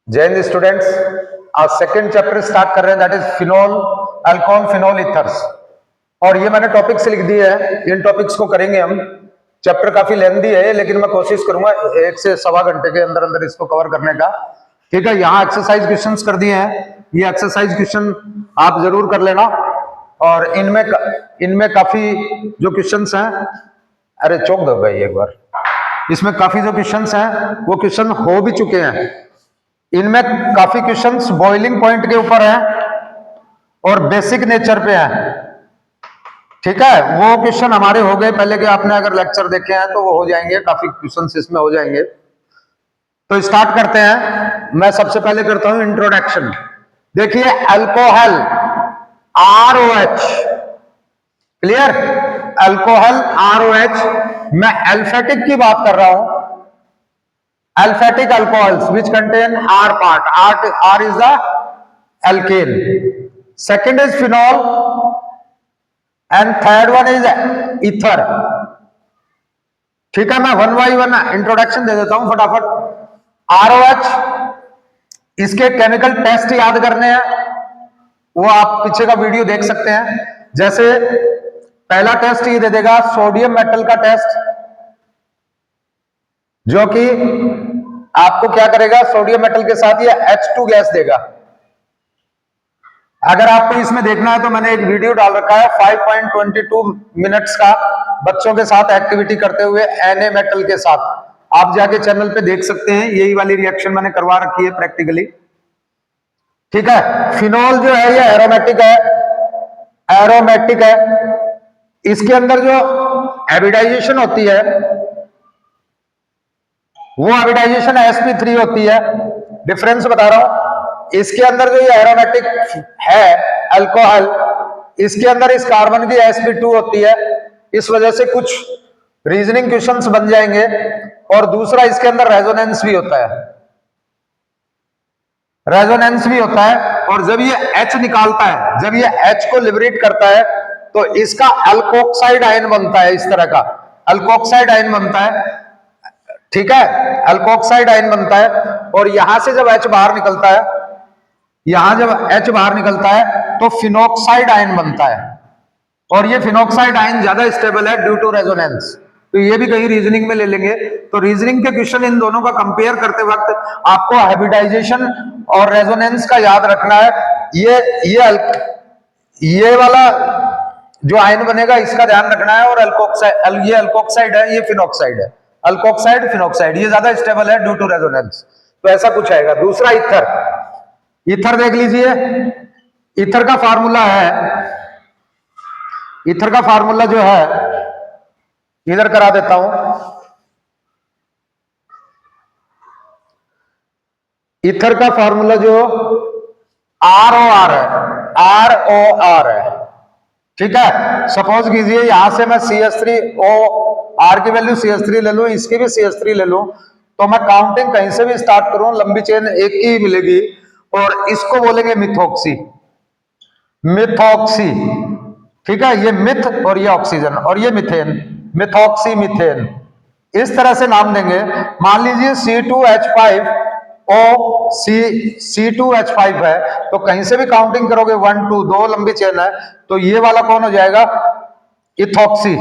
जय हिंद स्टूडेंट्स। आज second chapter start कर रहे हैं, that is phenol alcohol phenol ethers. और ये मैंने टॉपिक्स लिख दिए हैं, इन टॉपिक्स को करेंगे हम। चैप्टर काफी लेंथी है लेकिन मैं कोशिश करूंगा 1 से सवा घंटे के अंदर अंदर इसको कवर करने का। ठीक है, यहाँ एक्सरसाइज क्वेश्चंस कर दिए हैं, ये एक्सरसाइज क्वेश्चन आप जरूर कर लेना। और इनमें काफी जो क्वेश्चंस हैं, अरे चौंक दो भाई एक बार, इसमें काफी जो क्वेश्चंस हैं वो क्वेश्चन हो भी चुके हैं। इनमें काफी क्वेश्चंस बॉइलिंग पॉइंट के ऊपर हैं और बेसिक नेचर पे हैं। ठीक है, वो क्वेश्चन हमारे हो गए पहले के, आपने अगर लेक्चर देखे हैं तो वो हो जाएंगे, काफी क्वेश्चंस इसमें हो जाएंगे। तो स्टार्ट करते हैं। मैं सबसे पहले करता हूं इंट्रोडक्शन। देखिए, alcohol ROH, clear, alcohol ROH। मैं अल्फेटिक की बात कर रहा हूं, aliphatic alcohols which contain R part. R is the alkane. Second is phenol and third one is ether. ठीक है, मैं वन बाई वन इंट्रोडक्शन दे देता हूं फटाफट। ROH, इसके केमिकल टेस्ट याद करने हैं, वो आप पीछे का वीडियो देख सकते हैं। जैसे पहला टेस्ट ये दे देगा सोडियम मेटल का टेस्ट, जो कि आपको क्या करेगा, सोडियम मेटल के साथ ये H2 गैस देगा। अगर आपको इसमें देखना है तो मैंने एक वीडियो डाल रखा है 5.22 मिनट्स का, बच्चों के साथ एक्टिविटी करते हुए Na मेटल के साथ। आप जाके चैनल पे देख सकते हैं, यही वाली रिएक्शन मैंने करवा रखी है प्रैक्टिकली। ठीक है, फिनोल जो है ये एरोमेटिक है, एरोमेटिक है। इसके अंदर जो एबिडाइजेशन होती है वो एबिडाइजेशन sp3 होती है। डिफरेंस बता रहा हूं, इसके अंदर जो ये एरोमेटिक है अल्कोहल, इसके अंदर इस कार्बन की sp2 होती है। इस वजह से कुछ रीजनिंग क्वेश्चंस बन जाएंगे। और दूसरा, इसके अंदर रेजोनेंस भी होता है, रेजोनेंस भी होता है। और जब ये H निकालता है, जब ये H को लिबरेट करता है तो इसका अल्कोक्साइड आयन बनता है, इस तरह का अल्कोक्साइड आयन बनता है। ठीक है, अल्कोक्साइड आयन बनता है। और यहां से जब H बाहर निकलता है, यहां जब H बाहर निकलता है तो फिनोक्साइड आयन बनता है। और ये फिनोक्साइड आयन ज्यादा स्टेबल है ड्यू टू रेजोनेंस। तो ये भी कहीं रीजनिंग में ले लेंगे। तो रीजनिंग के क्वेश्चन इन दोनों का कंपेयर करते वक्त आपको हाइब्रिडाइजेशन और रेजोनेंस का याद रखना है। ये वाला जो आयन बनेगा इसका ध्यान रखना है। और अल्कोक्साइड, ये अल्कोक्साइड है, ये फिनोक्साइड है। अल्कोक्साइड फिनोक्साइड ये ज्यादा स्टेबल है ड्यू टू रेजोनेंस। तो ऐसा कुछ आएगा। दूसरा, ईथर। ईथर देख लीजिए, ईथर का फार्मूला है, ईथर का फार्मूला जो है इधर करा देता हूं। ईथर का फार्मूला जो ROR है, ROR है। ठीक है, सपोज कीजिए यहां से मैं CH3O, R की वैल्यू CH3 ले लूं, इसकी भी CH3 ले लूं, तो मैं काउंटिंग कहीं से भी स्टार्ट करूं, लंबी चेन एक की ही मिलेगी। और इसको बोलेंगे मिथॉक्सी, मिथॉक्सी। ठीक है, ये मिथ और ये ऑक्सीजन और ये मिथेन, मिथॉक्सी मीथेन, इस तरह से नाम देंगे। मान लीजिए C2H5O C2H5 है, तो कहीं से भी काउंटिंग करोगे 1 2, 2 लंबी चेन है, तो ये वाला कौन हो जाएगा, इथॉक्सी,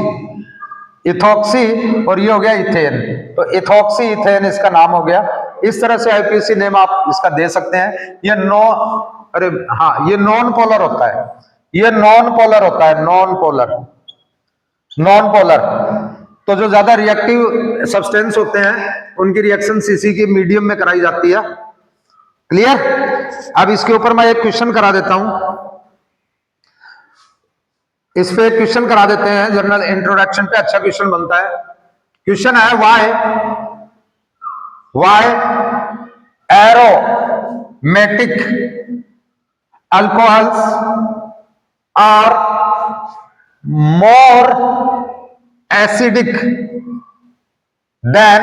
इथॉक्सी। और ये हो गया इथेन, तो इथॉक्सी इथेन इसका नाम हो गया। इस तरह से आईपीसी नेम आप इसका दे सकते हैं। ये ये नॉन पोलर होता है, ये नॉन पोलर होता है, नॉन पोलर, नॉन पोलर। तो जो ज्यादा रिएक्टिव सब्सटेंस होते हैं उनकी रिएक्शन सीसी की मीडियम में कराई जाती है। क्लियर। अब इसके ऊपर मैं एक क्वेश्चन करा देता हूं, इस पे एक क्वेश्चन करा देते हैं, जनरल इंट्रोडक्शन पे अच्छा क्वेश्चन बनता है। क्वेश्चन है why aromatic alcohols are more acidic than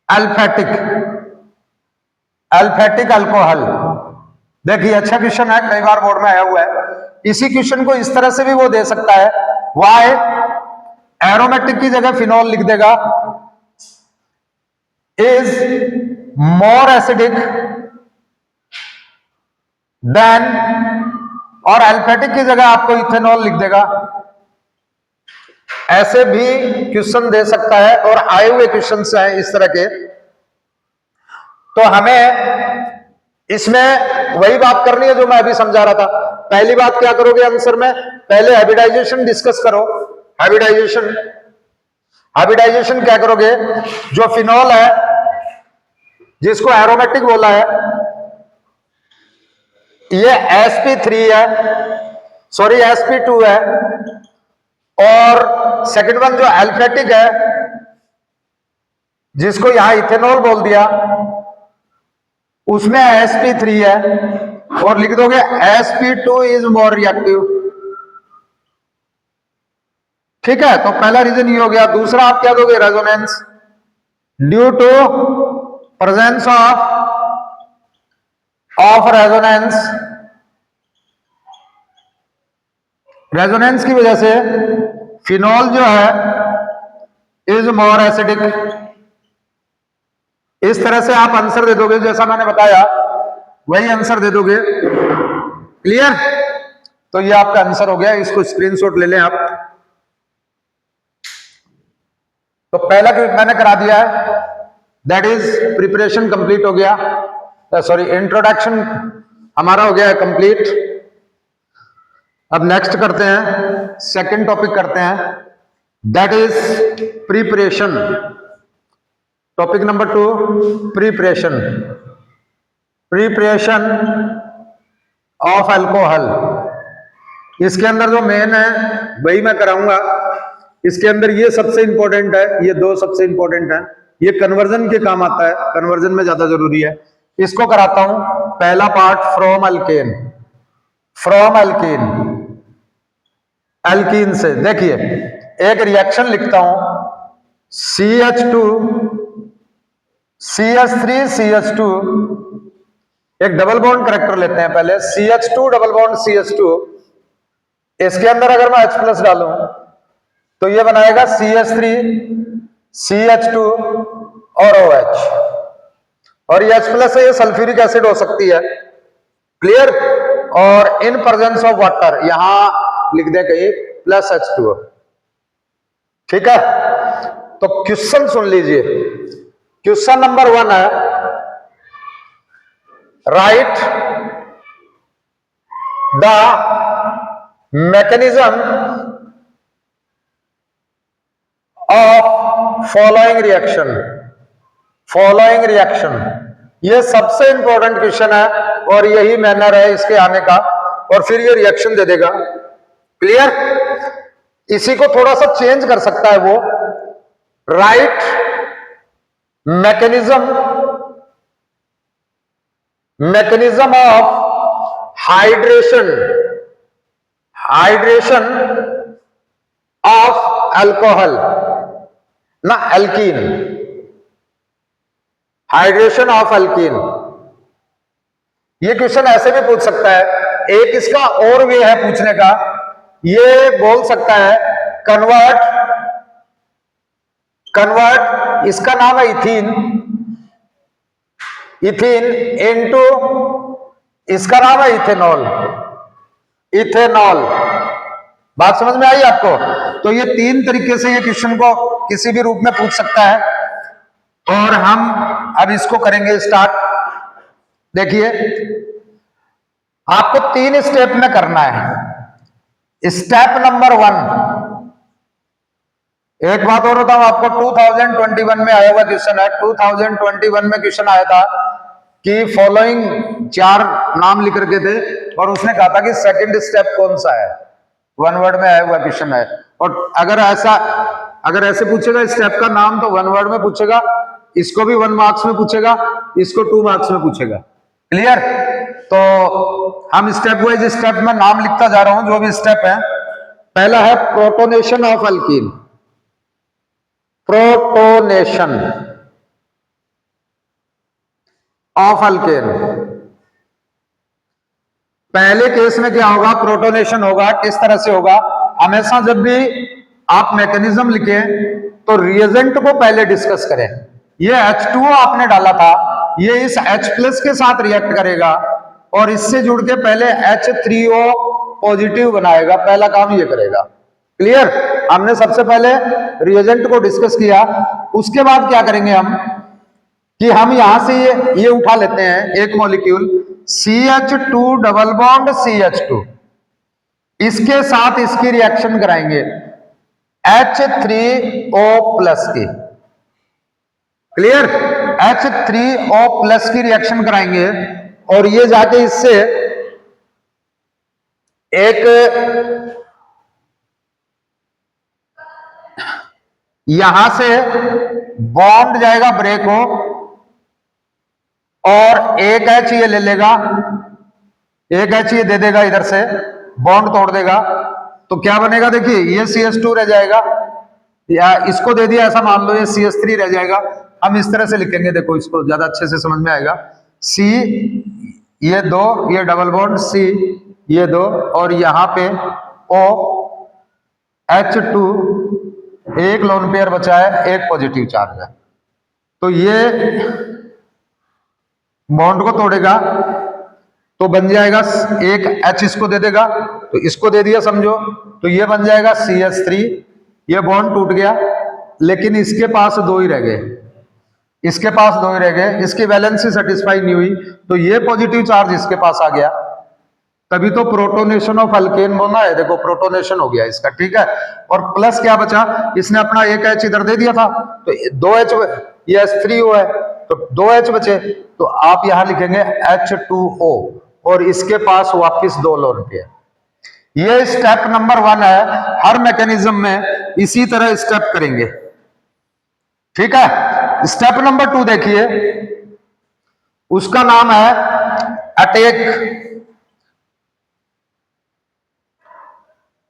aliphatic, aliphatic alcohol. देखिए, अच्छा क्वेश्चन है, कई बार बोर्ड में आया हुआ है। इसी क्वेश्चन को इस तरह से भी वो दे सकता है, वाई एरोमेटिक की जगह फिनोल लिख देगा, इज मोर एसिडिक देन, और अल्फेटिक की जगह आपको इथेनॉल लिख देगा। ऐसे भी क्वेश्चन दे सकता है और आए हुए क्वेश्चन हैं इस तरह के। तो हमें इसमें वही बात करनी है जो मैं अभी समझा रहा था। पहली बात क्या करोगे आंसर में, पहले हाइब्रिडाइजेशन डिस्कस करो। हाइब्रिडाइजेशन, हाइब्रिडाइजेशन क्या करोगे, जो फिनॉल है जिसको एरोमेटिक बोला है, ये sp3 है, सॉरी sp2 है, और सेकंड वन जो अल्फेटिक है जिसको यहां इथेनॉल बोल दिया, उसमें sp3 है, और लिख दोगे sp2 इज मोर रिएक्टिव। ठीक है, तो पहला रीजन ये हो गया। दूसरा आप क्या दोगे, resonance, due to presence of resonance, resonance की वजह से फिनॉल जो है इज मोर एसिडिक। इस तरह से आप आंसर दे दोगे, जैसा मैंने बताया वही आंसर दे दोगे। क्लियर? तो ये आपका आंसर हो गया, इसको स्क्रीनशॉट ले लें आप। तो पहला मैंने करा दिया है, दैट इज प्रिपरेशन कंप्लीट हो गया, सॉरी इंट्रोडक्शन हमारा हो गया है कंप्लीट। अब नेक्स्ट करते हैं, सेकंड टॉपिक करते हैं, that is preparation. Topic number 2, preparation, preparation of alcohol. इसके अंदर जो मेन है वही मैं कराऊंगा। इसके अंदर ये सबसे इंपॉर्टेंट है, ये दो सबसे इंपॉर्टेंट है, ये कन्वर्जन के काम आता है, कन्वर्जन में ज्यादा जरूरी है। इसको कराता हूं। पहला part from alkane, from alkane, alkyne से। देखिए एक रिएक्शन लिखता हूं, CH2 CH3 CH2, एक डबल बॉन्ड करेक्टर लेते हैं पहले, CH2 डबल बॉन्ड CH2। इसके अंदर अगर मैं H+ डालूं तो ये बनाएगा CH3 CH2 और OH, और ये H+ है, ये सल्फ्यूरिक एसिड हो सकती है। क्लियर? और इन प्रेजेंस ऑफ वाटर, यहां लिख दे कहीं +H2O। ठीक है, तो क्वेश्चन सुन लीजिए। क्वेश्चन नंबर 1 है, right the mechanism of following reaction. Following reaction, ये सबसे इंपॉर्टेंट क्वेश्चन है और यही मैनर है इसके आने का, और फिर ये रिएक्शन दे देगा। क्लियर? इसी को थोड़ा सा चेंज कर सकता है वो, right mechanism of hydration, hydration of alcohol, ना अल्कीन, हाइड्रेशन ऑफ अल्कीन। ये क्वेश्चन ऐसे भी पूछ सकता है। एक इसका और वे है पूछने का, ये बोल सकता है कन्वर्ट, इसका नाम है इथीन, इथीन इनटू, इसका नाम है इथेनॉल, इथेनॉल। बात समझ में आई आपको? तो ये तीन तरीके से ये क्वेश्चन को किसी भी रूप में पूछ सकता है, और हम अब इसको करेंगे स्टार्ट। देखिए आपको 3 स्टेप में करना है। स्टेप नंबर 1, एक बात और बताऊं आपको, 2021 में आया हुआ क्वेश्चन है। 2021 में क्वेश्चन आया था कि फॉलोइंग 4 नाम लिख रखे थे, और उसने कहा था कि सेकंड स्टेप कौन सा है, 1 वर्ड में आया हुआ क्वेश्चन है। और अगर ऐसे पूछेगा स्टेप का नाम तो 1 वर्ड में पूछेगा, इसको भी 1 मार्क्स में पूछेगा, इसको 2 मार्क्स में पूछेगा। क्लियर? तो हम स्टेप वाइज स्टेप में नाम लिखता जा रहा हूं जो भी स्टेप है। पहला है protonation of alkyne, protonation of alkane. पहले केस में क्या होगा, प्रोटोनेशन होगा। किस तरह से होगा, हमेशा जब भी आप मैकेनिज्म लिखें तो रिएजेंट को पहले डिस्कस करें। ये H2O आपने डाला था, ये इस H+ के साथ रिएक्ट करेगा और इससे जुड़ के पहले H3O पॉजिटिव बनाएगा। पहला काम ये करेगा। क्लियर? हमने सबसे पहले रिएजेंट को डिस्कस किया, उसके बाद क्या करेंगे हम कि हम यहां से ये उठा लेते हैं एक molecule CH2 double bond CH2, इसके साथ इसकी रिएक्शन कराएंगे H3O+ की। क्लियर? H3O+ की रिएक्शन कराएंगे और ये जाके इससे एक यहां से बॉन्ड जाएगा ब्रेक हो और एक H ये ले लेगा, एक H ये दे देगा, इधर से बॉन्ड तोड़ देगा, तो क्या बनेगा देखिए, ये CH2 रह जाएगा, या इसको दे दिया ऐसा मान लो, ये CH3 रह जाएगा। हम इस तरह से लिखेंगे, देखो इसको ज्यादा अच्छे से समझ में आएगा। C ये 2, ये डबल बॉन्ड C ये 2 और यहां पे O H2, एक लोन पेयर बचा है, एक पॉजिटिव चार्ज है, तो ये बॉन्ड को तोड़ेगा तो बन जाएगा एक H, इसको दे देगा तो इसको दे दिया समझो, तो ये बन जाएगा CH3। ये बॉन्ड टूट गया लेकिन इसके पास 2 ही रह गए, इसके पास 2 ही रह गए, इसकी वैलेंसी सेटिस्फाई नहीं हुई, तो ये पॉजिटिव चार्ज इसके पास आ गया, तभी तो प्रोटोनेशन ऑफ अल्केन बोला है। देखो प्रोटोनेशन हो गया इसका, ठीक है। और प्लस क्या बचा, इसने अपना एक H इधर दे दिया था, तो 2H, ये H3O है तो 2H बचे, तो आप यहां लिखेंगे H2O और इसके पास वापिस 2 लोन पेयर। ये स्टेप नंबर 1 है। हर मैकेनिज्म में इसी तरह स्टेप करेंगे, ठीक है। स्टेप नंबर 2 देखिए, उसका नाम है attack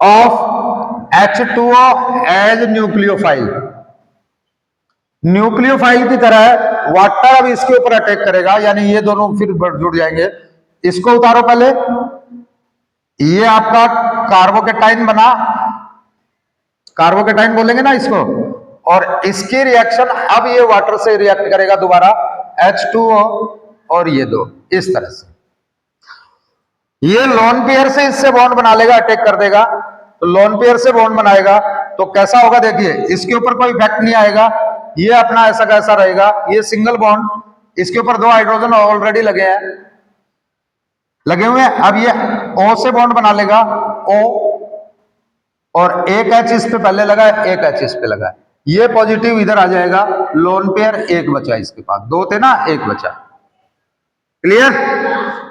of H2O as nucleophile. Nucleophile की तरह वाटर अब इसके ऊपर अटैक करेगा, यानी ये दोनों फिर जुड़ जाएंगे। इसको उतारो पहले, ये आपका कार्बोकेटाइन बना, कार्बोकेटाइन बोलेंगे ना इसको, और इसकी रिएक्शन अब ये वाटर से रिएक्ट करेगा दोबारा, H2O और ये 2 इस तरह से। ये लोन पेयर से इससे बॉन्ड बना लेगा, अटैक कर देगा, तो लोन पेयर से बॉन्ड बनाएगा तो कैसा होगा देखिए, इसके ऊपर कोई इफेक्ट नहीं आएगा, ये अपना ऐसा कैसा रहेगा, ये सिंगल बॉन्ड, इसके ऊपर 2 हाइड्रोजन ऑलरेडी लगे हैं, लगे हुए हैं। अब ये O से बॉन्ड बना लेगा, O, और एक H इस पे पहले लगा है, एक H इस पे लगा है, ये पॉजिटिव इधर आ जाएगा, लोन पेयर एक बचा इसके पास, 2 थे ना, एक बचा। क्लियर?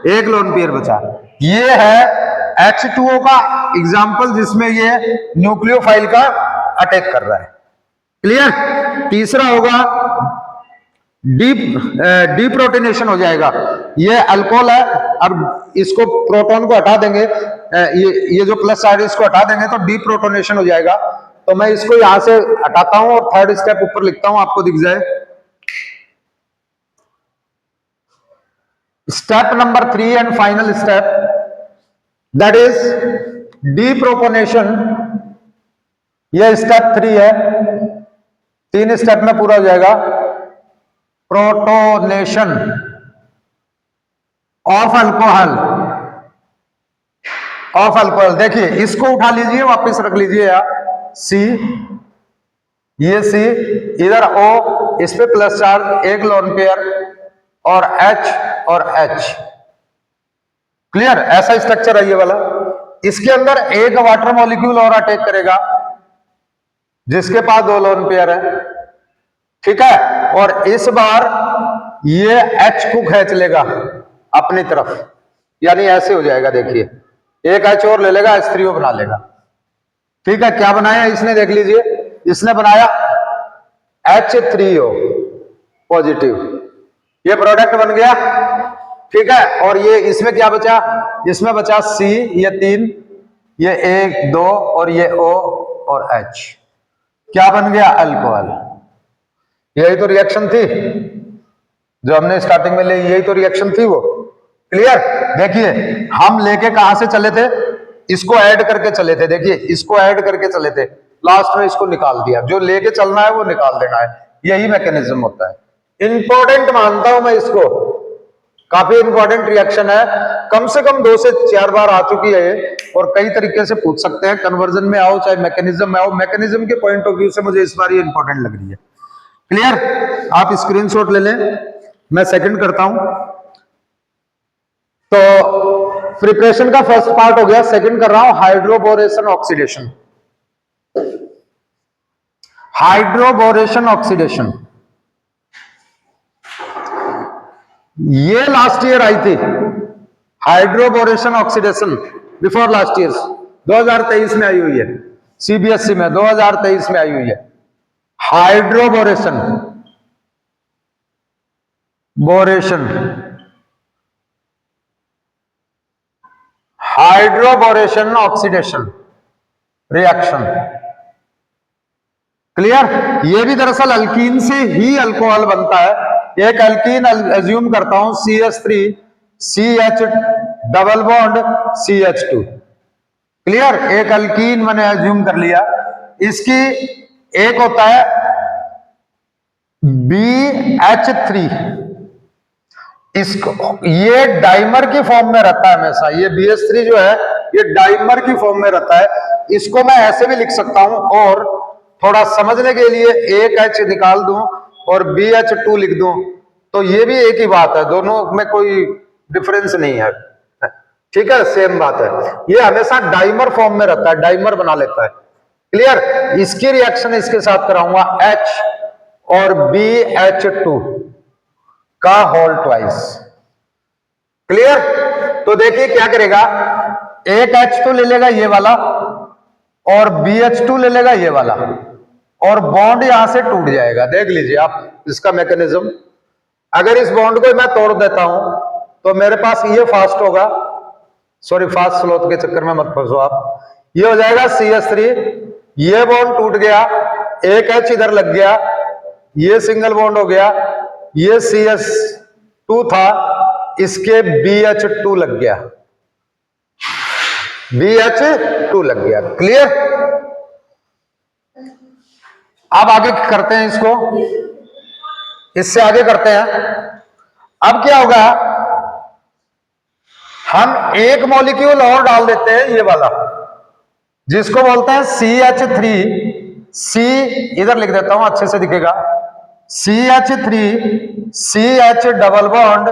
एक लोन पेयर बचा। ये है H2O का एग्जाम्पल जिसमें ये न्यूक्लियोफाइल का अटैक कर रहा है। क्लियर? तीसरा होगा डीप्रोटोनेशन हो जाएगा। ये अल्कोहल है, अब इसको प्रोटॉन को हटा देंगे, ये जो प्लस साइड इसको हटा देंगे तो डीप्रोटोनेशन हो जाएगा। तो मैं इसको यहां से हटाता हूं और 3rd स्टेप ऊपर लिखता हूं, आपको दिख जाए। Step number 3 and final step, that is deprotonation. यह स्टेप 3 है, 3 स्टेप में पूरा हो जाएगा। Protonation of alcohol, of alcohol. देखिए इसको उठा लीजिए, वापस रख लीजिए यार, C, ये C, इधर O, इस पे प्लस चार्ज, एक लोन पेयर, और H और H। क्लियर? ऐसा स्ट्रक्चर है ये वाला। इसके अंदर एक वाटर मॉलिक्यूल और अटैक करेगा जिसके पास 2 लोन पेयर है, ठीक है। और इस बार ये H को खींच लेगा अपनी तरफ, यानी ऐसे हो जाएगा, देखिए एक H और ले लेगा, H3O बना लेगा, ठीक है। क्या बनाया इसने देख लीजिए, इसने बनाया H3O पॉजिटिव, ये प्रोडक्ट बन गया, ठीक है। और ये इसमें क्या बचा, इसमें बचा C, ये 3, ये 1 2 और ये O और H, क्या बन गया, अल्कोहल। यही तो रिएक्शन थी जो हमने स्टार्टिंग में ली, यही तो रिएक्शन थी वो। क्लियर? देखिए हम लेके कहां से चले थे, इसको ऐड करके चले थे, देखिए इसको ऐड करके चले थे, लास्ट में इसको निकाल दिया। जो लेके चलना है वो निकाल देना है, यही मैकेनिज्म होता है। इंपॉर्टेंट मानता हूं मैं इसको, काफी इंपॉर्टेंट रिएक्शन है, कम से कम 2 से 4 बार आ चुकी है ये, और कई तरीके से पूछ सकते हैं, कन्वर्जन में आओ चाहे मैकेनिज्म में आओ, मैकेनिज्म के पॉइंट ऑफ व्यू से मुझे इस बार ये इंपॉर्टेंट लग रही है। क्लियर? आप स्क्रीनशॉट ले लें, मैं सेकंड करता हूं। तो प्रिपरेशन का फर्स्ट पार्ट हो गया, सेकंड कर रहा हूं हाइड्रोबोरेशन ऑक्सीडेशन। हाइड्रोबोरेशन ऑक्सीडेशन ये लास्ट ईयर आई थी, hydroboration oxidation before last year 2023 में आई हुई है, सीबीएसई में 2023 में आई हुई है। Hydroboration hydroboration oxidation reaction. Clear? ये भी दरअसल अल्कीन से ही अल्कोहल बनता है। एक अल्कीन एज्यूम करता हूं CH3 CH double bond CH2। Clear? एक अल्कीन मैंने एज्यूम कर लिया, इसकी एक होता है BH3, इसको ये डाइमर की फॉर्म में रहता है हमेशा, ये BH3 जो है ये डाइमर की फॉर्म में रहता है। इसको मैं ऐसे भी लिख सकता हूं, और थोड़ा समझने के लिए एक H निकाल दूं और BH2 लिख दूं, तो ये भी एक ही बात है, दोनों में कोई डिफरेंस नहीं है। ठीक है, सेम बात है। ये हमेशा डाइमर फॉर्म में रहता है, डाइमर बना लेता है। क्लियर? इसकी रिएक्शन इसके साथ कराऊंगा H और BH2 का होल ट्वाइस। क्लियर? तो देखिए क्या करेगा, एक H तो ले लेगा ये वाला, और BH2 ले लेगा ये वाला, और बॉन्ड यहां से टूट जाएगा। देख लीजिए आप इसका मैकेनिज्म। अगर इस बॉन्ड को मैं तोड़ देता हूं तो मेरे पास ये फास्ट होगा, सॉरी फास्ट स्लोथ के चक्कर में मत फंसो आप, ये हो जाएगा CH3, ये बॉन्ड टूट गया, एक H इधर लग गया, ये सिंगल बॉन्ड हो गया, ये CH2 था, इसके BH2 लग गया, BH2 लग गया। क्लियर? अब आगे करते हैं इसको, इससे आगे करते हैं। अब क्या होगा, हम एक मॉलिक्यूल और डाल देते हैं, ये वाला जिसको बोलते हैं CH3, C इधर लिख देता हूं अच्छे से दिखेगा, CH3 CH double bond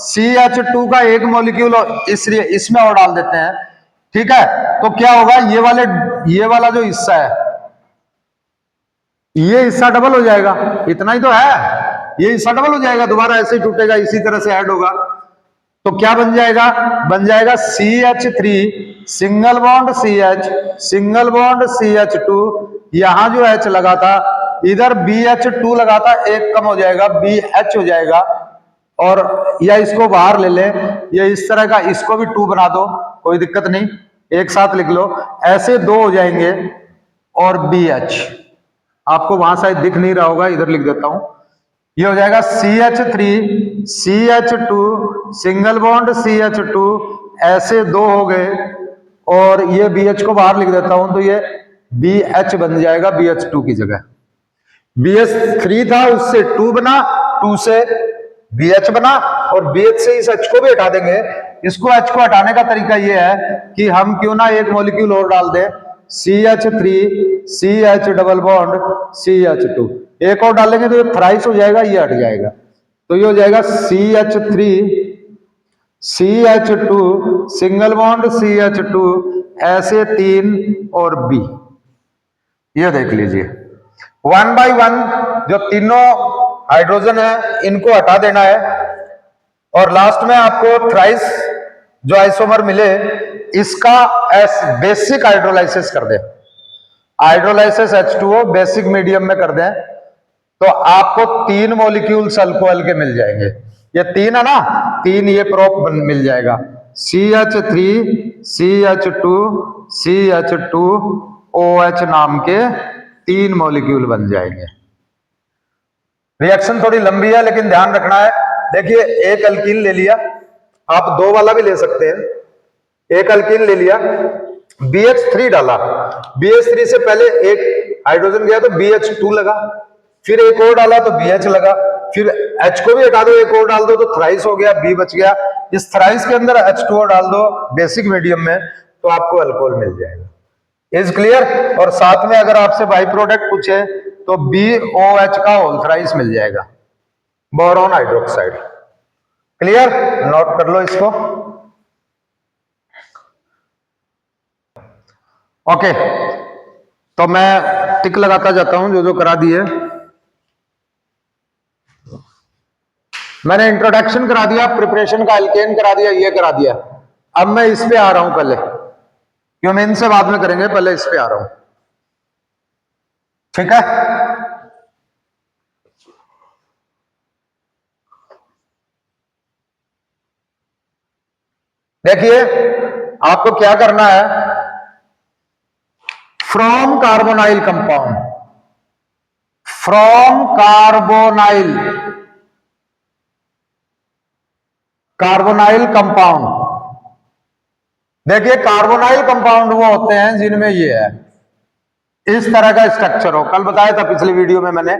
CH2 का एक मॉलिक्यूल इसमें और डाल देते हैं। ठीक है, तो क्या होगा, ये वाला जो हिस्सा है, ये हिस्सा डबल हो जाएगा, इतना ही तो है, ये हिस्सा डबल हो जाएगा, दोबारा ऐसे ही टूटेगा, इसी तरह से ऐड होगा। तो क्या बन जाएगा, बन जाएगा CH3 single bond CH single bond CH2, यहां जो H लगा था इधर BH2 लगा था, एक कम हो जाएगा, BH हो जाएगा। और या इसको बाहर ले ले, या इस तरह का इसको भी 2 बना दो, कोई दिक्कत नहीं, एक साथ लिख लो, ऐसे 2 हो जाएंगे, और BH आपको वहां शायद दिख नहीं रहा होगा, इधर लिख देता हूं, ये हो जाएगा CH3 CH2 single bond CH2, ऐसे 2 हो गए, और ये BH को बाहर लिख देता हूं, तो ये BH बन जाएगा BH2 की जगह। BH3 था, उससे 2 बना, 2 से BH बना, और BH से इस H को भी हटा देंगे। इसको H को हटाने का तरीका ये है कि हम क्यों ना एक मॉलिक्यूल और डाल दें, CH3 CH double bond CH2, एक और डालेंगे तो ये थ्राइस हो जाएगा, ये हट जाएगा, तो ये हो जाएगा CH3 CH2 single bond CH2, ऐसे 3 और B। ये देख लीजिए, 1 बाय 1 जो तीनों हाइड्रोजन है इनको हटा देना है, और लास्ट में आपको थ्राइस जो आइसोमर मिले इसका बेसिक हाइड्रोलाइसिस कर दे, हाइड्रोलाइसिस H2O बेसिक मीडियम में कर दें, तो आपको 3 मॉलिक्यूल्स अल्कोहल के मिल जाएंगे। ये 3 है ना, 3 ये प्रोप मिल जाएगा, CH3 CH2 CH2OH नाम के 3 मॉलिक्यूल बन जाएंगे। रिएक्शन थोड़ी लंबी है लेकिन ध्यान रखना है। देखिए, एक अल्कीन ले लिया, आप 2 वाला भी ले सकते हैं, एक अल्कीन ले लिया, BH3 डाला, BH3 से पहले एक हाइड्रोजन गया तो BH2 लगा, फिर एक और डाला तो BH लगा, फिर H को भी हटा दो, एक और डाल दो तो थ्राइस हो गया, B बच गया। इस थ्राइस के अंदर H2O डाल दो बेसिक मीडियम में तो आपको अल्कोहल मिल जाएगा। Is clear? और साथ में अगर आपसे बाई प्रोडक्ट पूछे तो BOH का होल थ्राइस मिल जाएगा, बोरॉन हाइड्रोक्साइड। क्लियर? नोट कर लो इसको। ओके, तो मैं टिक लगाता जाता हूं जो जो करा दिए। मैंने इंट्रोडक्शन करा दिया, प्रिपरेशन का एल्केन करा दिया, ये करा दिया। अब मैं इस पे आ रहा हूं पहले, क्यों मैं इनसे बाद में करेंगे, पहले इस पे आ रहा हूं। ठीक है? देखिए आपको क्या करना है, from carbonyl compound, from carbonyl compound. देखिए कार्बोनाइल कंपाउंड वो होते हैं जिनमें ये है, इस तरह का स्ट्रक्चर हो। कल बताया था पिछली वीडियो में मैंने,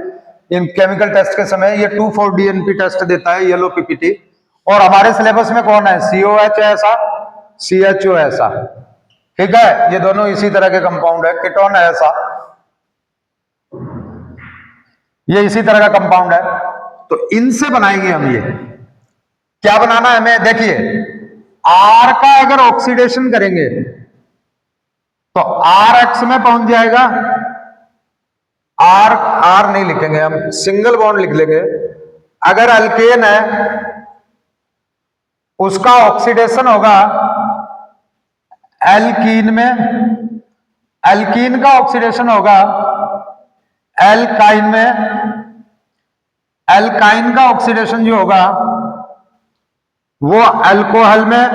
इन केमिकल टेस्ट के समय ये 2,4-DNP टेस्ट देता है, येलो पीपीटी। और हमारे सिलेबस में कौन है, COH ऐसा, CHO ऐसा। ठीक है, ये दोनों इसी तरह के कंपाउंड है। कीटोन ऐसा, ये इसी तरह का कंपाउंड है। तो इनसे बनाएंगे हम। ये क्या बनाना है हमें, देखिए R का अगर ऑक्सीडेशन करेंगे तो RX में पहुंच जाएगा। R नहीं लिखेंगे हम, सिंगल बॉन्ड लिख लेंगे। अगर अल्केन है उसका ऑक्सीडेशन होगा एल्कीन में, एल्कीन का ऑक्सीडेशन होगा एल्काइन में, एल्काइन का ऑक्सीडेशन जो होगा वो अल्कोहल में।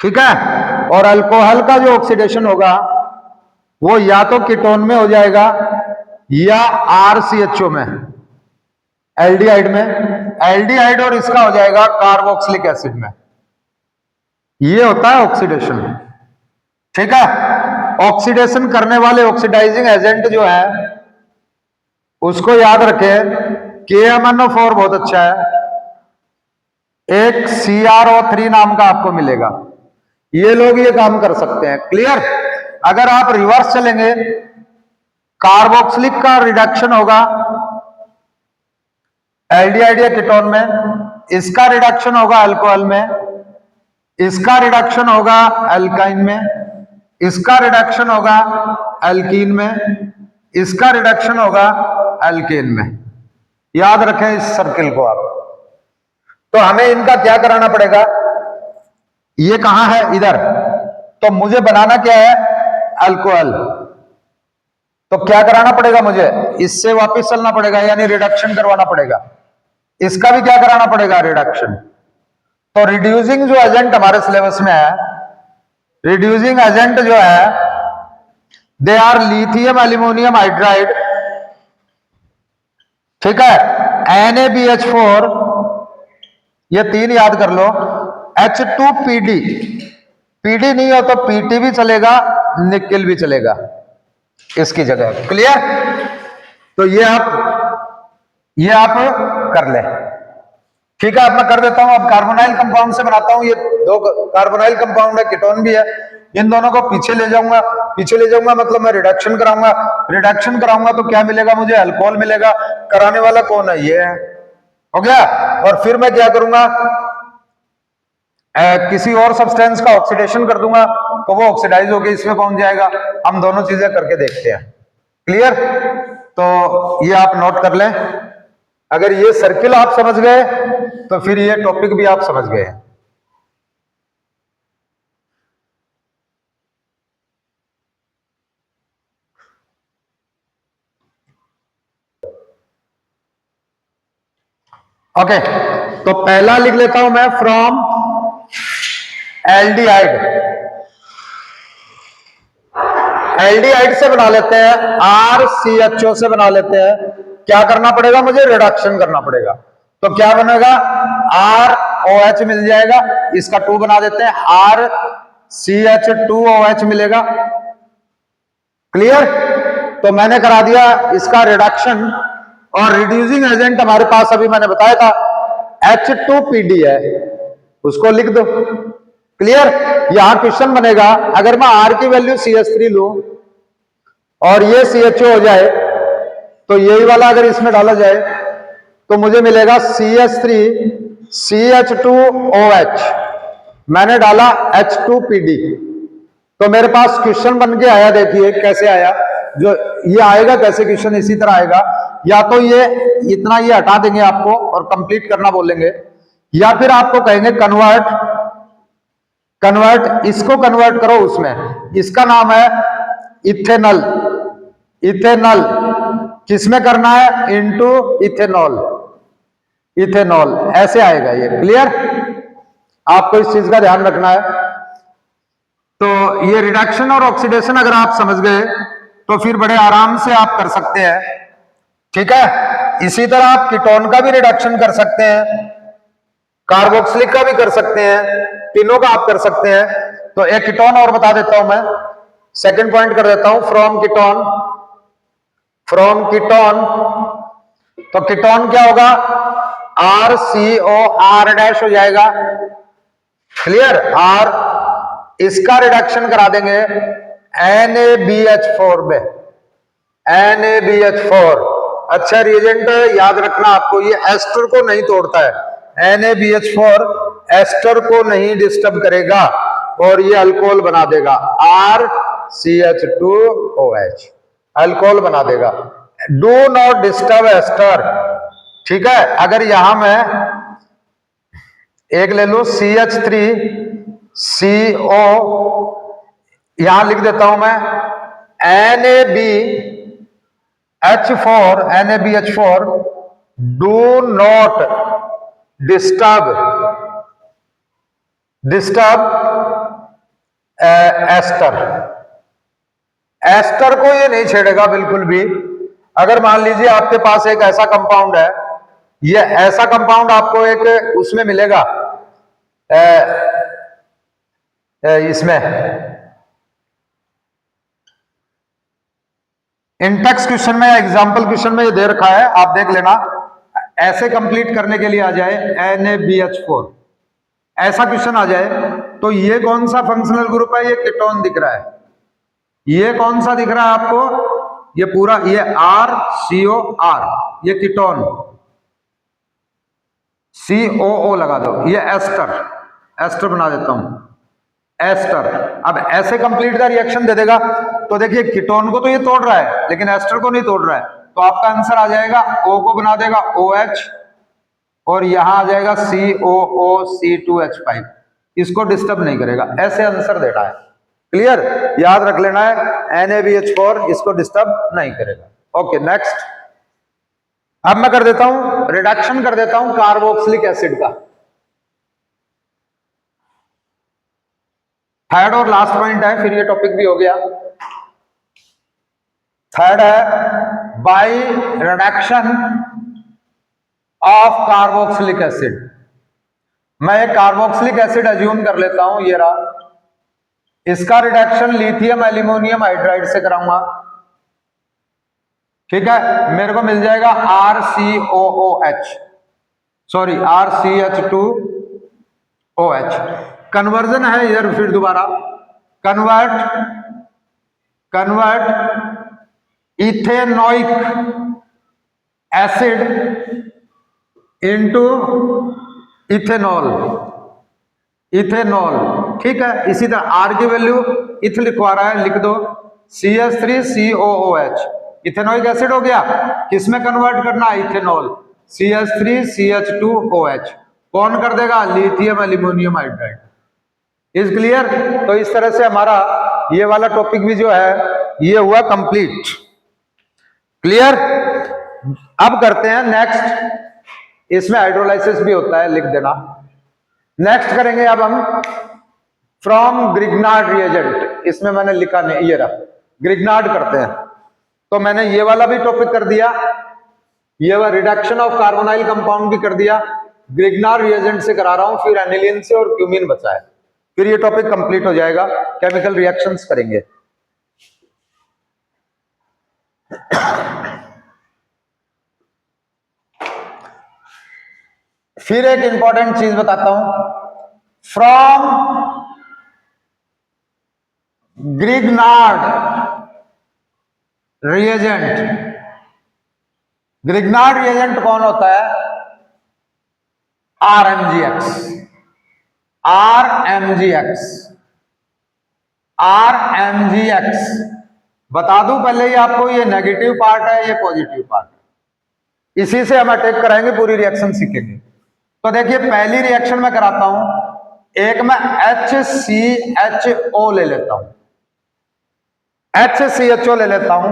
ठीक है, और अल्कोहल का जो ऑक्सीडेशन होगा वो या तो कीटोन में हो जाएगा या RCHO में, एल्डिहाइड में, एल्डिहाइड, और इसका हो जाएगा कार्बोक्सिलिक एसिड में। ये होता है ऑक्सीडेशन। ठीक है, ऑक्सीडेशन करने वाले ऑक्सीडाइजिंग एजेंट जो है उसको याद रखें, KMnO4 बहुत अच्छा है, एक CrO3 नाम का आपको मिलेगा। ये लोग ये काम कर सकते हैं। क्लियर? अगर आप रिवर्स चलेंगे, कार्बोक्सिलिक का रिडक्शन होगा एल्डिहाइड या कीटोन में, इसका रिडक्शन होगा अल्कोहल में, इसका रिडक्शन होगा अल्काइन में, इसका रिडक्शन होगा अल्कीन में, इसका रिडक्शन होगा अल्केन में। याद रखें इस सर्किल को आप। तो हमें इनका क्या कराना पड़ेगा, ये कहां है, इधर। तो मुझे बनाना क्या है, अल्कोहल। तो क्या कराना पड़ेगा मुझे, इससे वापस चलना पड़ेगा, यानी रिडक्शन करवाना पड़ेगा। इसका भी क्या कराना पड़ेगा, रिडक्शन। तो रिड्यूसिंग जो एजेंट हमारे सिलेबस में है, रिड्यूसिंग एजेंट जो है they are lithium aluminium hydride. ठीक है, NaBH4, ये 3 याद कर लो, H2PD, PD नहीं हो तो PT भी चलेगा, निकेल भी चलेगा इसकी जगह। क्लियर? तो ये आप कर ले। ठीक है, अब मैं कर देता हूं। अब कार्बोनाइल कंपाउंड से बनाता हूं। ये 2 कार्बोनाइल कंपाउंड है, कीटोन भी है। इन दोनों को पीछे ले जाऊंगा, पीछे ले जाऊंगा मतलब मैं रिडक्शन कराऊंगा, रिडक्शन कराऊंगा तो क्या मिलेगा मुझे, अल्कोहल मिलेगा। कराने वाला कौन है, ये है। हो गया। और फिर मैं क्या करूंगा, किसी और सब्सटेंस का ऑक्सीडेशन कर दूंगा तो वो ऑक्सीडाइज होकर इसमें पहुंच जाएगा। हम दोनों चीजें करके देखते हैं। क्लियर? तो ये आप नोट कर लें। अगर ये सर्किल आप समझ गए तो फिर ये टॉपिक भी आप समझ गए। ओके, तो पहला लिख लेता हूं मैं, फ्रॉम एल्डिहाइड। एल्डिहाइड से बना लेते हैं, RCHO से बना लेते हैं। क्या करना पड़ेगा मुझे, रिडक्शन करना पड़ेगा। तो क्या बनेगा, ROH मिल जाएगा, इसका 2 बना देते हैं, RCH2OH मिलेगा। क्लियर? तो मैंने करा दिया इसका रिडक्शन और रिड्यूसिंग एजेंट हमारे पास अभी मैंने बताया था H2PD है, उसको लिख दो। क्लियर? यहां क्वेश्चन बनेगा, अगर मैं R की वैल्यू CH3 लूं और ये CHO हो जाए, तो यही वाला अगर इसमें डाला जाए तो मुझे मिलेगा CH3 CH2OH, मैंने डाला H2PD, तो मेरे पास क्वेश्चन बन के आया। देखिए कैसे आया, जो ये आएगा कैसे क्वेश्चन, इसी तरह आएगा। या तो ये इतना ये हटा देंगे आपको और कंप्लीट करना बोलेंगे, या फिर आपको कहेंगे कन्वर्ट इसको कन्वर्ट करो उसमें, इसका नाम है इथेनॉल। इथेनॉल किसमें करना है? इनटू इथेनॉल, इथेनॉल ऐसे आएगा ये। क्लियर? आपको इस चीज का ध्यान रखना है। तो ये रिडक्शन और ऑक्सीडेशन अगर आप समझ गए तो फिर बड़े आराम से आप कर सकते हैं। ठीक है? इसी तरह आप कीटोन का भी रिडक्शन कर सकते हैं, कार्बोक्सिलिक का भी कर सकते हैं, तीनों का आप कर सकते हैं। तो एक कीटोन और बता देता हूं मैं, सेकंड पॉइंट कर देता हूं, फ्रॉम कीटोन। तो कीटोन क्या होगा? RCOR डैश हो जाएगा। क्लियर? R इसका रिडक्शन करा देंगे NaBH4 में, NaBH4। अच्छा रिएजेंट याद रखना आपको, ये एस्टर को नहीं तोड़ता है। NaBH4 एस्टर को नहीं डिस्टर्ब करेगा और ये अल्कोहल बना देगा, RCH2OH अल्कोहल बना देगा। Do not disturb ester. ठीक है? अगर यहां मैं एक ले लू CH3CO, यहां लिख देता हूं मैं NaBH4 do not disturb ester. Ester को ये नहीं छेड़ेगा बिल्कुल भी। अगर मान लीजिए आपके पास एक ऐसा कंपाउंड है, ये ऐसा कंपाउंड आपको एक उसमें मिलेगा, इसमें इंटेक्स क्वेश्चन में, एग्जाम्पल क्वेश्चन में ये दे रखा है, आप देख लेना। ऐसे कंप्लीट करने के लिए आ जाए NaBH4, ऐसा क्वेश्चन आ जाए तो ये कौन सा फंक्शनल ग्रुप है? ये कीटोन दिख रहा है। ये कौन सा दिख रहा है आपको? ये पूरा, ये RCOR, ये कीटोन। COO लगा दो, ये एस्टर बना देता हूं, एस्टर। अब ऐसे कंप्लीट का रिएक्शन दे देगा तो देखिए कीटोन को तो ये तोड़ रहा है लेकिन एस्टर को नहीं तोड़ रहा है, तो आपका आंसर आ जाएगा O को बना देगा OH और यहां आ जाएगा COOC2H5, इसको डिस्टर्ब नहीं करेगा। ऐसे आंसर देना है। क्लियर? याद रख लेना है, NaBH4 इसको डिस्टर्ब नहीं करेगा। Okay next. अब मैं कर देता हूं रिडक्शन, कर देता हूं कार्बोक्सिलिक एसिड का। थर्ड और लास्ट पॉइंट है, फिर ये टॉपिक भी हो गया। थर्ड है by reduction of carboxylic acid. मैं एक कार्बोक्सिलिक एसिड अज्यूम कर लेता हूं, ये रहा। इसका रिडक्शन लिथियम एल्यूमिनियम हाइड्राइड से कराऊंगा। ठीक है? मेरे को मिल जाएगा RCH2OH। कन्वर्जन है इधर, फिर दोबारा convert ethanoic acid into ethanol. ठीक है? इसी तरह R की वैल्यू इथ लिखवा रहा है, लिख दो CH3COOH, इथेनोइक एसिड हो गया। किसमें कन्वर्ट करना है? Ethanol, CH3CH2OH। कौन कर देगा? Lithium aluminium hydride. Is clear? तो इस तरह से हमारा ये वाला टॉपिक भी जो है ये हुआ कंप्लीट। क्लियर? अब करते हैं नेक्स्ट। इसमें हाइड्रोलाइसिस भी होता है, लिख देना। नेक्स्ट करेंगे अब हम फ्रॉम ग्रिग्नार्ड रिएजेंट। इसमें मैंने लिखा नहीं, ये रहा, ग्रिग्नार्ड करते हैं। तो मैंने ये वाला भी टॉपिक कर दिया, ये वाला रिडक्शन ऑफ कार्बोनाइल कंपाउंड भी कर दिया। ग्रिग्नार्ड रिएजेंट से करा रहा हूं, फिर एनिलीन से और क्यूमीन बचा है। फिर ये टॉपिक कंप्लीट हो जाएगा, केमिकल रिएक्शंस करेंगे। फिर एक इंपॉर्टेंट चीज बताता हूं, from Grignard reagent. Grignard reagent कौन होता है? RMGX। RMGX RMGX बता दूं पहले ही आपको, ये नेगेटिव पार्ट है, ये पॉजिटिव पार्ट है। इसी से हम अटैक कराएंगे, पूरी रिएक्शन सीखेंगे। तो देखिए पहली रिएक्शन मैं कराता हूं, एक मैं HCHO ले लेता हूं, HCHO ले लेता हूं।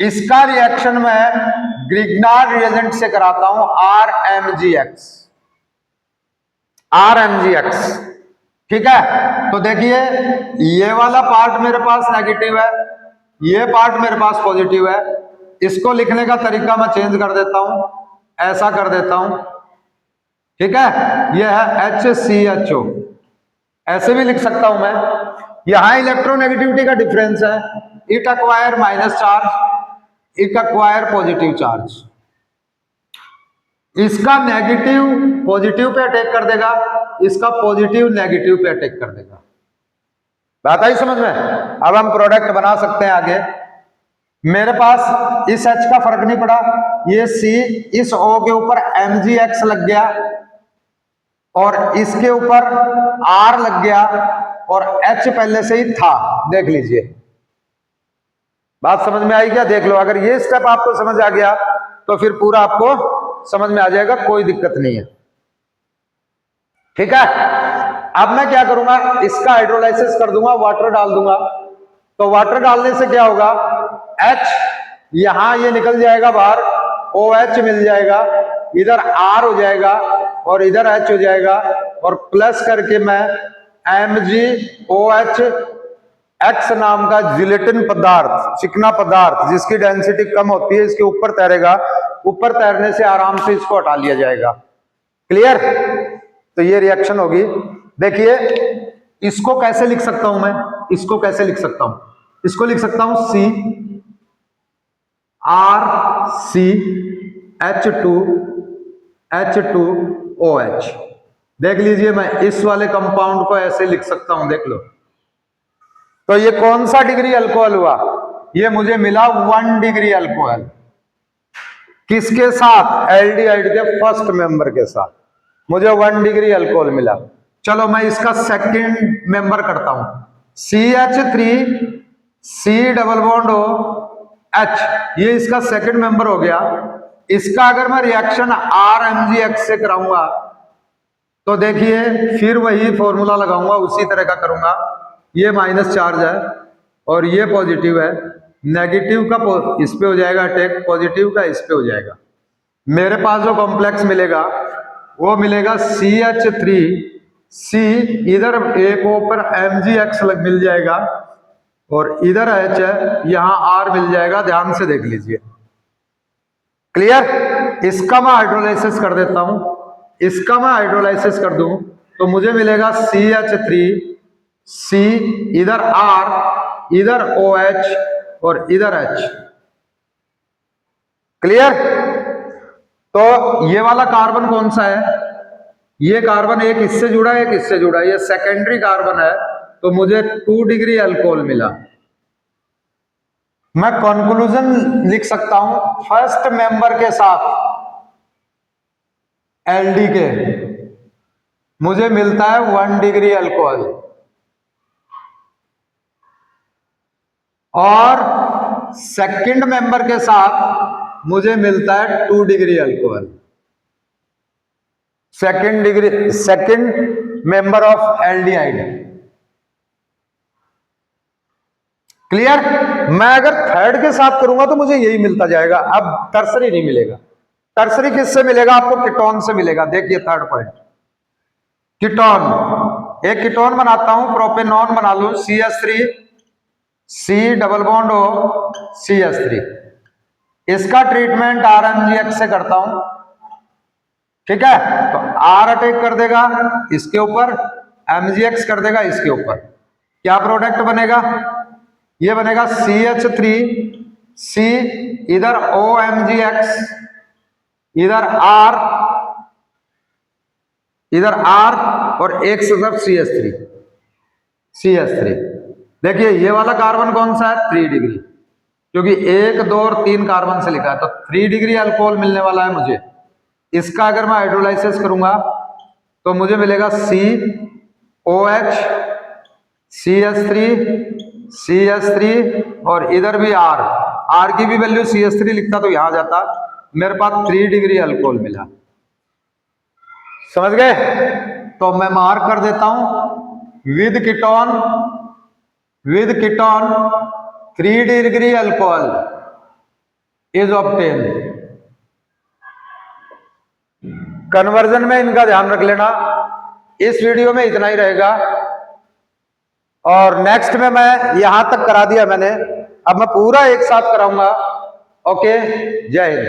इसका रिएक्शन मैं ग्रिग्नार्ड रिएजेंट से कराता हूं, RMGX। RMGX ठीक है। तो देखिए ये वाला पार्ट मेरे पास नेगेटिव है, ये पार्ट मेरे पास पॉजिटिव है। इसको लिखने का तरीका मैं चेंज कर देता हूं, ऐसा कर देता हूं, ठीक है। ये है HCHO, ऐसे भी लिख सकता हूं मैं। यहां इलेक्ट्रोनेगेटिविटी का डिफरेंस है, it acquire minus charge, it acquire positive charge. इसका नेगेटिव पॉजिटिव पे अटैक कर देगा, इसका पॉजिटिव नेगेटिव पे अटैक कर देगा। बात आई समझ में? अब हम प्रोडक्ट बना सकते हैं आगे। मेरे पास इस H का फर्क नहीं पड़ा, ये C इस O के ऊपर MgX लग गया और इसके ऊपर R लग गया और H पहले से ही था। देख लीजिए, बात समझ में आई क्या? देख लो, अगर ये स्टेप आपको समझ आ गया तो फिर पूरा आपको समझ में आ जाएगा, कोई दिक्कत नहीं है, ठीक है। अब मैं क्या करूंगा, इसका हाइड्रोलाइसिस कर दूंगा, वाटर डाल दूंगा। तो वाटर डालने से क्या होगा, H यहां ये निकल जाएगा बाहर, OH मिल जाएगा, इधर R हो जाएगा और इधर H हो जाएगा, और प्लस करके मैं MgOH X नाम का जिलेटिन पदार्थ, चिकना पदार्थ जिसकी डेंसिटी कम होती है, इसके ऊपर तैरेगा। ऊपर तैरने से आराम से इसको हटा लिया जाएगा। क्लियर? तो ये रिएक्शन होगी। देखिए इसको कैसे लिख सकता हूं मैं, इसको कैसे लिख सकता हूं, इसको लिख सकता हूं CrCH2H2OH। देख लीजिए, मैं इस वाले कंपाउंड को ऐसे लिख सकता हूं, देख लो। तो ये कौन सा डिग्री अल्कोहल हुआ? ये मुझे मिला 1 डिग्री अल्कोहल। किसके साथ? एल्डिहाइड के फर्स्ट मेंबर के साथ मुझे 1 डिग्री अल्कोहल मिला। चलो मैं इसका सेकंड मेंबर करता हूं, CH3C डबल बॉन्ड OH, ये इसका सेकंड मेंबर हो गया। इसका अगर मैं रिएक्शन RMGX से कराऊंगा तो देखिए फिर वही फॉर्मूला लगाऊंगा, उसी तरह का करूंगा। ये माइनस चार्ज है और ये पॉजिटिव है, नेगेटिव का इस पे हो जाएगा अटैक, पॉजिटिव का इस पे हो जाएगा। मेरे पास जो कॉम्प्लेक्स मिलेगा वो मिलेगा CH3C, इधर एक ऊपर MgX मिल जाएगा और इधर H है, यहां R मिल जाएगा। ध्यान से देख लीजिए, क्लियर? इसका मैं हाइड्रोलाइसिस कर देता हूं, इसका मैं हाइड्रोलाइसिस कर दूं तो मुझे मिलेगा CH3C, इधर R, इधर OH और इधर H। क्लियर? तो ये वाला कार्बन कौन सा है? ये कार्बन एक इससे जुड़ा है, एक इससे जुड़ा है, ये सेकेंडरी कार्बन है। तो मुझे 2 डिग्री अल्कोहल मिला। मैं कंक्लूजन लिख सकता हूं, फर्स्ट मेंबर के साथ एल्डी के मुझे मिलता है 1 डिग्री अल्कोहल और सेकंड मेंबर के साथ मुझे मिलता है 2 degree alcohol. Second member of aldehyde. Clear? मैं अगर थर्ड के साथ करूंगा तो मुझे यही मिलता जाएगा, अब टर्सरी नहीं मिलेगा। टर्सरी किससे मिलेगा? आपको कीटोन से मिलेगा। देखिए थर्ड पॉइंट, कीटोन। एक कीटोन बनाता हूं, प्रोपेनॉन बना लूं, CH3C डबल बॉन्ड हो CH3। इसका ट्रीटमेंट RMGX से करता हूं, ठीक है। तो R अटैक कर देगा इसके ऊपर, MgX कर देगा इसके ऊपर। क्या प्रोडक्ट बनेगा? ये बनेगा CH3C, इधर OMgX, इधर R, इधर R और एक तरफ CH3। देखिए ये वाला कार्बन कौन सा है, 3 डिग्री, क्योंकि 1 2 और 3 कार्बन से लिखा है, तो 3 डिग्री अल्कोहल मिलने वाला है मुझे। इसका अगर मैं हाइड्रोलाइसिस करूंगा तो मुझे मिलेगा COH CH3 और इधर भी R की भी वैल्यू CH3 लिखता तो यहां जाता, मेरे पास 3 डिग्री अल्कोहल मिला। समझ गए? तो मैं मार्क कर देता हूं with ketone 3 degree alcohol is obtain. Conversion में इनका ध्यान रख लेना। इस वीडियो में इतना ही रहेगा और नेक्स्ट में मैं यहां तक करा दिया मैंने, अब मैं पूरा एक साथ कराऊंगा। ओके, जय हिंद।